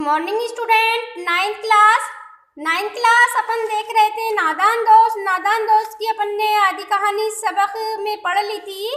Morning student. Ninth class अपन देख रहे थे नादान दोस्त की अपन ने आदि कहानी सबक में पढ़ ली थी।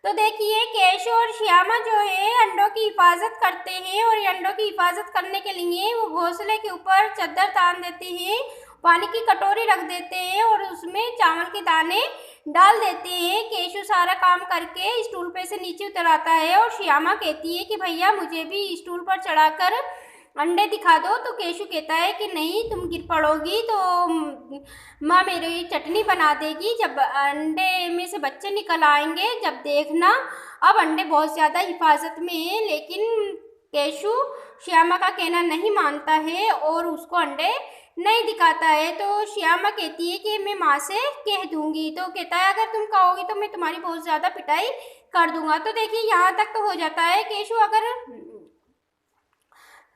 तो देखिए केशव और श्यामा जो है अंडों की हिफाजत करते हैं और ये अंडों की हिफाजत करने के लिए वो घोंसले के ऊपर चादर तान देते हैं, पानी की कटोरी रख देते हैं और उसमें चावल के दाने डाल देते हैं। केशव सारा काम करके स्टूल पे से नीचे उतर आता है और श्यामा कहती है कि भैया मुझे भी स्टूल पर चढ़ाकर अंडे दिखा दो। तो केशव कहता है कि नहीं, तुम गिर पड़ोगी तो माँ मेरी चटनी बना देगी। जब अंडे में से बच्चे निकल आएंगे जब देखना। अब अंडे बहुत ज़्यादा हिफाजत में हैं, लेकिन केशव श्यामा का कहना नहीं मानता है और उसको अंडे नहीं दिखाता है। तो श्यामा कहती है कि मैं माँ से कह दूंगी। तो कहता है अगर तुम कहोगी तो मैं तुम्हारी बहुत ज़्यादा पिटाई कर दूंगा। तो देखिए यहाँ तक तो हो जाता है। केशव अगर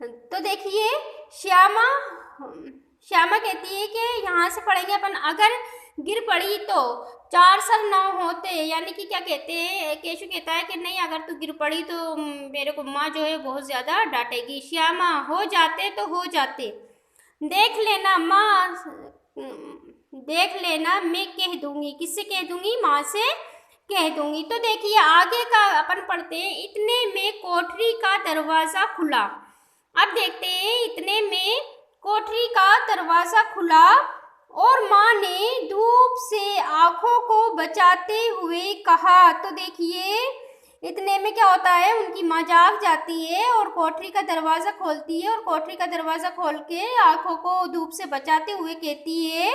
तो देखिए श्यामा कहती है कि यहाँ से पढ़ेंगे अपन, अगर गिर पड़ी तो 4 सर 9 होते, यानी कि क्या कहते हैं, केशव कहता है कि नहीं, अगर तू गिर पड़ी तो मेरे को माँ जो है बहुत ज़्यादा डांटेगी। श्यामा हो जाते तो हो जाते, देख लेना माँ, देख लेना मैं कह दूंगी। किससे कह दूंगी? माँ से कह दूंगी। तो देखिए आगे का अपन पढ़ते हैं। इतने में कोठरी का दरवाज़ा खुला। अब देखते हैं, इतने में कोठरी का दरवाज़ा खुला और माँ ने धूप से आँखों को बचाते हुए कहा। तो देखिए इतने में क्या होता है, उनकी माँ जाग जाती है और कोठरी का दरवाज़ा खोलती है और कोठरी का दरवाज़ा खोल के आँखों को धूप से बचाते हुए कहती है,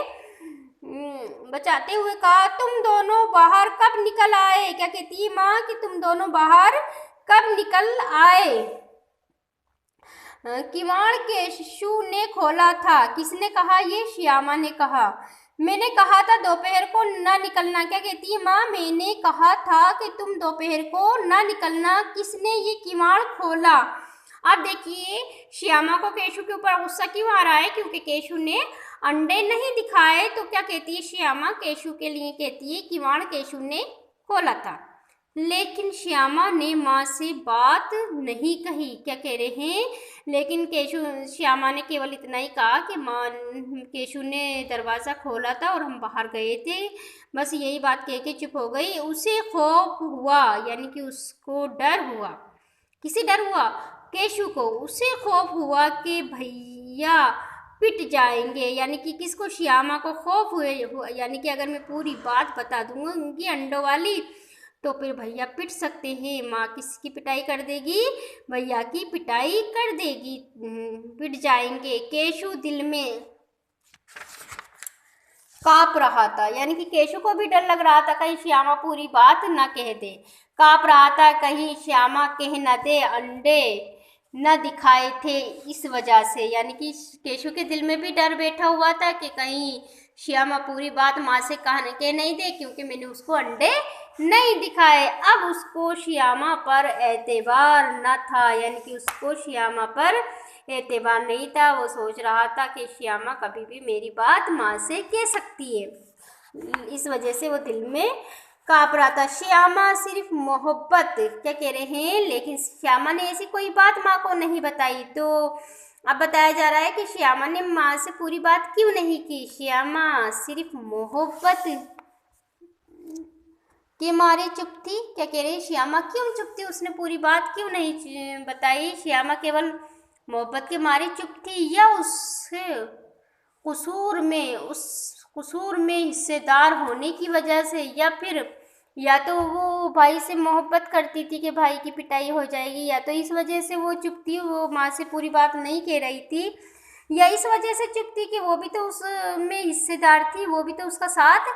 बचाते हुए कहा, तुम दोनों बाहर कब निकल आए? क्या कहती है माँ कि तुम दोनों बाहर कब निकल आए? किवाड़ केशव ने खोला था। किसने कहा? ये श्यामा ने कहा। मैंने कहा था दोपहर को ना निकलना। क्या कहती है माँ? मैंने कहा था कि तुम दोपहर को ना निकलना। किसने ये किवाड़ खोला? अब देखिए श्यामा को केशव के ऊपर गुस्सा क्यों आ रहा है? क्योंकि केशव ने अंडे नहीं दिखाए। तो क्या कहती है श्यामा? केशव के लिए कहती है किवाड़ केशव ने खोला था। लेकिन श्यामा ने माँ से बात नहीं कही। क्या कह रहे हैं? लेकिन श्यामा ने केवल इतना ही कहा कि माँ, केशव ने दरवाज़ा खोला था और हम बाहर गए थे, बस यही बात कह के चुप हो गई। उसे खौफ हुआ, यानी कि उसको डर हुआ। किसे डर हुआ? केशव को। उसे खौफ हुआ कि भैया पिट जाएंगे, यानी कि किसको? श्यामा को खौफ हुआ, यानी कि अगर मैं पूरी बात बता दूंगी अंडों वाली तो फिर भैया पिट सकते हैं। माँ किसकी पिटाई कर देगी? भैया की पिटाई कर देगी, पिट जाएंगे। केशव दिल में काँप रहा था, यानी कि केशव को भी डर लग रहा था कहीं श्यामा पूरी बात ना कह दे। काँप रहा था कहीं श्यामा कह न दे अंडे न दिखाए थे इस वजह से, यानी कि केशव के दिल में भी डर बैठा हुआ था कि कहीं श्यामा पूरी बात माँ से कह नहीं दे, क्योंकि मैंने उसको अंडे नहीं दिखाए। अब उसको श्यामा पर एतबार न था, यानी कि उसको श्यामा पर एतबार नहीं था। वो सोच रहा था कि श्यामा कभी भी मेरी बात माँ से कह सकती है, इस वजह से वो दिल में काँप रहा था। श्यामा सिर्फ मोहब्बत, क्या कह रहे हैं, लेकिन श्यामा ने ऐसी कोई बात माँ को नहीं बताई। तो अब बताया जा रहा है कि श्यामा ने माँ से पूरी बात क्यों नहीं की। श्यामा सिर्फ मोहब्बत के मारे चुप थी। क्या कह रहे हैं? श्यामा क्यों चुप थी? उसने पूरी बात क्यों नहीं बताई? श्यामा केवल मोहब्बत के मारे चुप थी, या उस कसूर में हिस्सेदार होने की वजह से, या फिर या तो वो भाई से मोहब्बत करती थी कि भाई की पिटाई हो जाएगी, या तो इस वजह से वो चुप थी, वो माँ से पूरी बात नहीं कह रही थी, या इस वजह से चुप थी कि वो भी तो उसमें हिस्सेदार थी, वो भी तो उसका साथ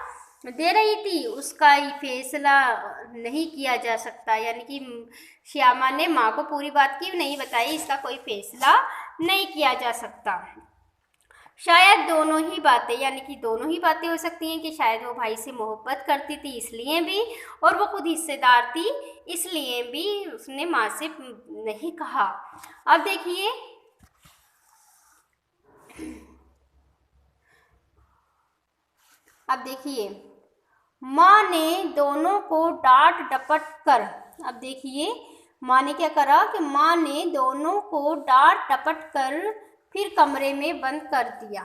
दे रही थी। उसका ही फैसला नहीं किया जा सकता, यानी कि श्यामा ने माँ को पूरी बात क्यों नहीं बताई, इसका कोई फैसला नहीं किया जा सकता। शायद दोनों ही बातें, यानी कि दोनों ही बातें हो सकती हैं कि शायद वो भाई से मोहब्बत करती थी इसलिए भी, और वो खुद हिस्सेदार थी इसलिए भी उसने माँ से नहीं कहा। अब देखिए माँ ने दोनों को डांट डपट कर, अब देखिए माँ ने क्या करा कि माँ ने दोनों को डांट डपट कर फिर कमरे में बंद कर दिया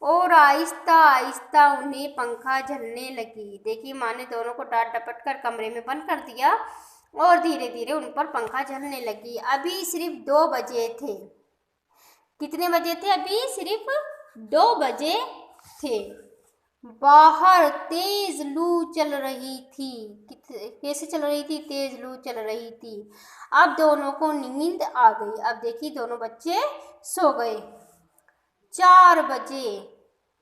और आहिस्ता आहिस्ता उन्हें पंखा झलने लगी। देखिए, माँ ने दोनों को डांट डपट कर कमरे में बंद कर दिया और धीरे धीरे उन पर पंखा झलने लगी। अभी सिर्फ 2 बजे थे। कितने बजे थे? अभी सिर्फ 2 बजे थे। बाहर तेज लू चल रही थी। कैसे चल रही थी? तेज लू चल रही थी। अब दोनों को नींद आ गई। अब देखिए, दोनों बच्चे सो गए। 4 बजे,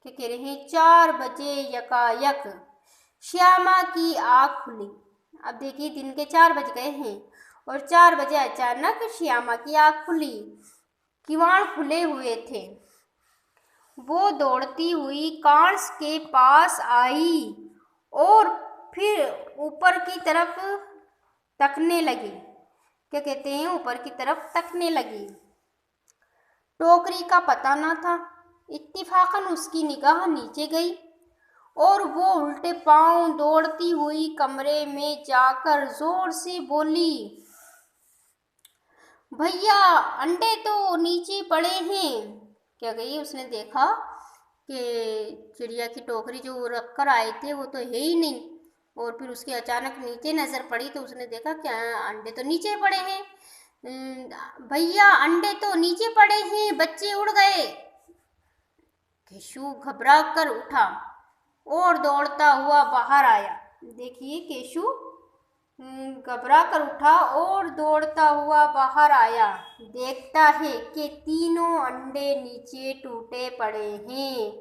क्या कह रहे हैं? 4 बजे यकायक श्यामा की आँख खुली। अब देखिए, दिन के 4 बज गए हैं और 4 बजे अचानक श्यामा की आँख खुली। किवाड़ खुले हुए थे। वो दौड़ती हुई कांच के पास आई और फिर ऊपर की तरफ तकने लगी। क्या कहते हैं? ऊपर की तरफ तकने लगी। टोकरी का पता न था। इत्तिफाकन उसकी निगाह नीचे गई और वो उल्टे पांव दौड़ती हुई कमरे में जाकर जोर से बोली, भैया, अंडे तो नीचे पड़े हैं। क्या गई? उसने देखा कि चिड़िया की टोकरी जो रख कर आए थे वो तो है ही नहीं और फिर उसके अचानक नीचे नज़र पड़ी तो उसने देखा क्या अंडे तो नीचे पड़े हैं। भैया, अंडे तो नीचे पड़े हैं, बच्चे उड़ गए। केशु घबरा कर उठा और दौड़ता हुआ बाहर आया। देखिए, केशु घबरा कर उठा और दौड़ता हुआ बाहर आया। देखता है कि तीनों अंडे नीचे टूटे पड़े हैं।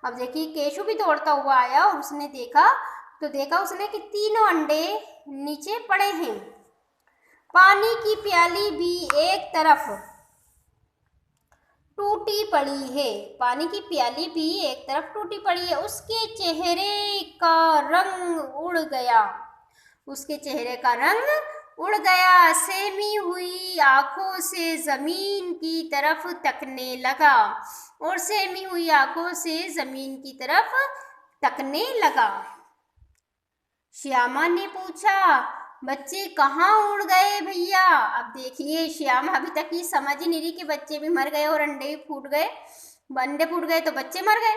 अब देखिए, केशु भी दौड़ता हुआ आया और उसने देखा उसने कि तीनों अंडे नीचे पड़े हैं। पानी की प्याली भी एक तरफ टूटी पड़ी है। पानी की प्याली भी एक तरफ टूटी पड़ी है। उसके चेहरे का रंग उड़ गया। उसके चेहरे का रंग उड़ गया। सहमी हुई आंखों से जमीन की तरफ तकने लगा और सहमी हुई आंखों से जमीन की तरफ तकने लगा। श्यामा ने पूछा, बच्चे कहाँ उड़ गए भैया? अब देखिए, श्यामा अभी तक ये समझ ही नहीं रही कि बच्चे भी मर गए और अंडे भी फूट गए। अंडे फूट गए तो बच्चे मर गए,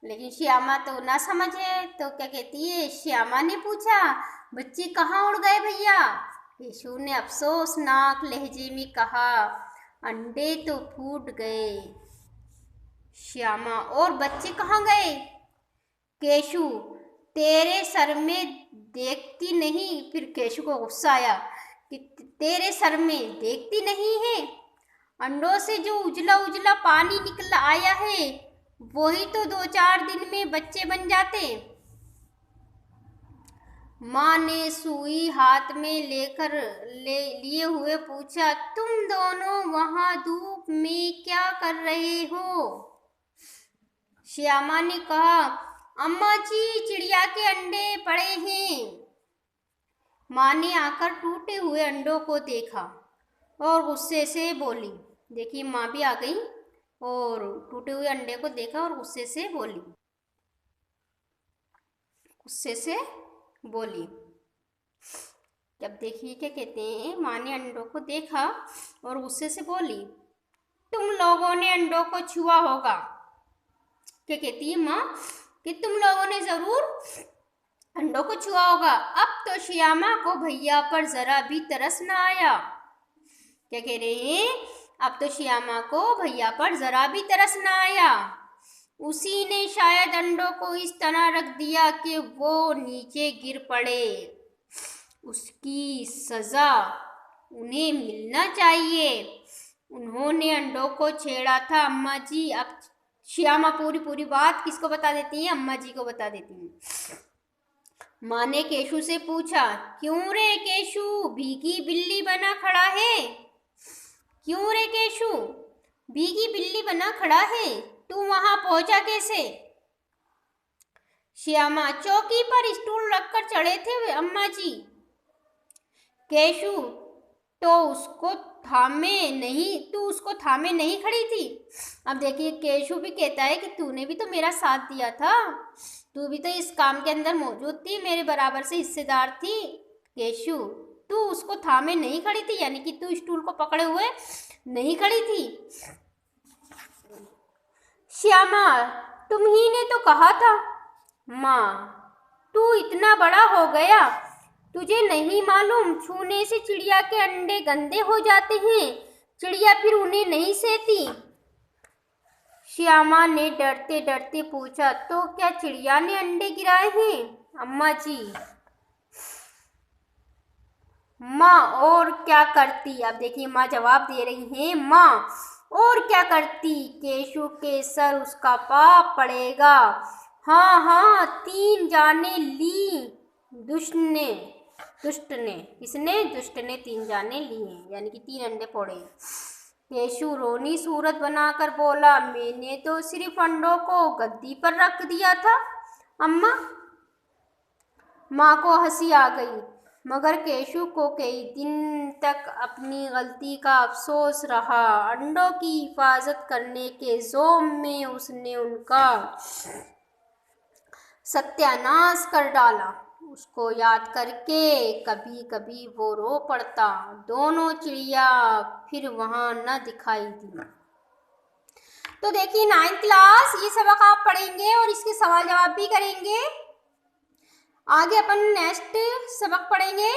लेकिन श्यामा तो ना समझे। तो क्या कहती है? श्यामा ने पूछा, बच्चे कहाँ उड़ गए भैया? केशु ने अफसोसनाक लहजे में कहा, अंडे तो फूट गए। श्यामा, और बच्चे कहाँ गए? केशु, तेरे सर में देखती नहीं। फिर केशु को गुस्सा आया कि तेरे सर में देखती नहीं है? अंडों से जो उजला उजला पानी निकल आया है वही तो 2-4 दिन में बच्चे बन जाते। माँ ने सुई हाथ में लिए हुए पूछा, तुम दोनों वहां धूप में क्या कर रहे हो? श्यामा ने कहा, अम्मा जी, चिड़िया के अंडे पड़े हैं। माँ ने आकर टूटे हुए अंडों को देखा और गुस्से से बोली। देखिए, माँ भी आ गई और टूटे हुए अंडे को देखा और गुस्से से बोली। जब देखिए, क्या कहते हैं, माँ ने अंडों को देखा और गुस्से से बोली, तुम लोगों ने अंडों को छुआ होगा। क्या कहती है माँ? कि तुम लोगों ने जरूर अंडों को छुआ होगा। अब तो श्यामा को भैया पर जरा भी तरस न आया। क्या कह रहे हैं? अब तो श्यामा को भैया पर जरा भी तरस न आया। उसी ने शायद अंडों को इस तरह रख दिया कि वो नीचे गिर पड़े। उसकी सजा उन्हें मिलना चाहिए। उन्होंने अंडों को छेड़ा था अम्मा जी। अब श्यामा पूरी बात किसको बता देती है? अम्मा जी को बता देती है। माँ ने केशु से पूछा, क्यों रे केशु, भीगी बिल्ली बना खड़ा है? क्यों रे केशु, भीगी बिल्ली बना खड़ा है? तू वहां पहुंचा कैसे? श्यामा, चौकी पर स्टूल रखकर चढ़े थे अम्मा जी। केशु, तो उसको थामे नहीं खड़ी थी। अब देखिए, केशु भी कहता है कि तूने भी तो मेरा साथ दिया था, तू भी तो इस काम के अंदर मौजूद थी, मेरे बराबर से हिस्सेदार थी। केशु, तू उसको थामे नहीं खड़ी थी, यानी कि तू स्टूल को पकड़े हुए नहीं खड़ी थी। श्यामा, तुम ही ने तो कहा था। माँ, तू इतना बड़ा हो गया, तुझे नहीं मालूम छूने से चिड़िया के अंडे गंदे हो जाते हैं, चिड़िया फिर उन्हें नहीं सहती। श्यामा ने डरते डरते पूछा, तो क्या चिड़िया ने अंडे गिराए हैं? अम्मा जी। माँ, और क्या करती? अब देखिए माँ जवाब दे रही हैं, माँ और क्या करती, केशु के सर उसका पाप पड़ेगा। हाँ हाँ, 3 जाने ली दुष्ट ने। किसने? दुष्ट ने 3 जाने लिए, यानी कि 3 अंडे फोड़े। केशु रोनी सूरत बनाकर बोला, मैंने तो सिर्फ अंडों को गद्दी पर रख दिया था अम्मा। माँ को हंसी आ गई, मगर केशु को कई दिन तक अपनी गलती का अफसोस रहा। अंडों की हिफाजत करने के जोम में उसने उनका सत्यानाश कर डाला। उसको याद करके कभी कभी वो रो पड़ता। दोनों चिड़िया फिर वहाँ न दिखाई दी। तो देखिए 9th क्लास ये सबक आप पढ़ेंगे और इसके सवाल जवाब भी करेंगे। आगे अपन नेक्स्ट सबक पढ़ेंगे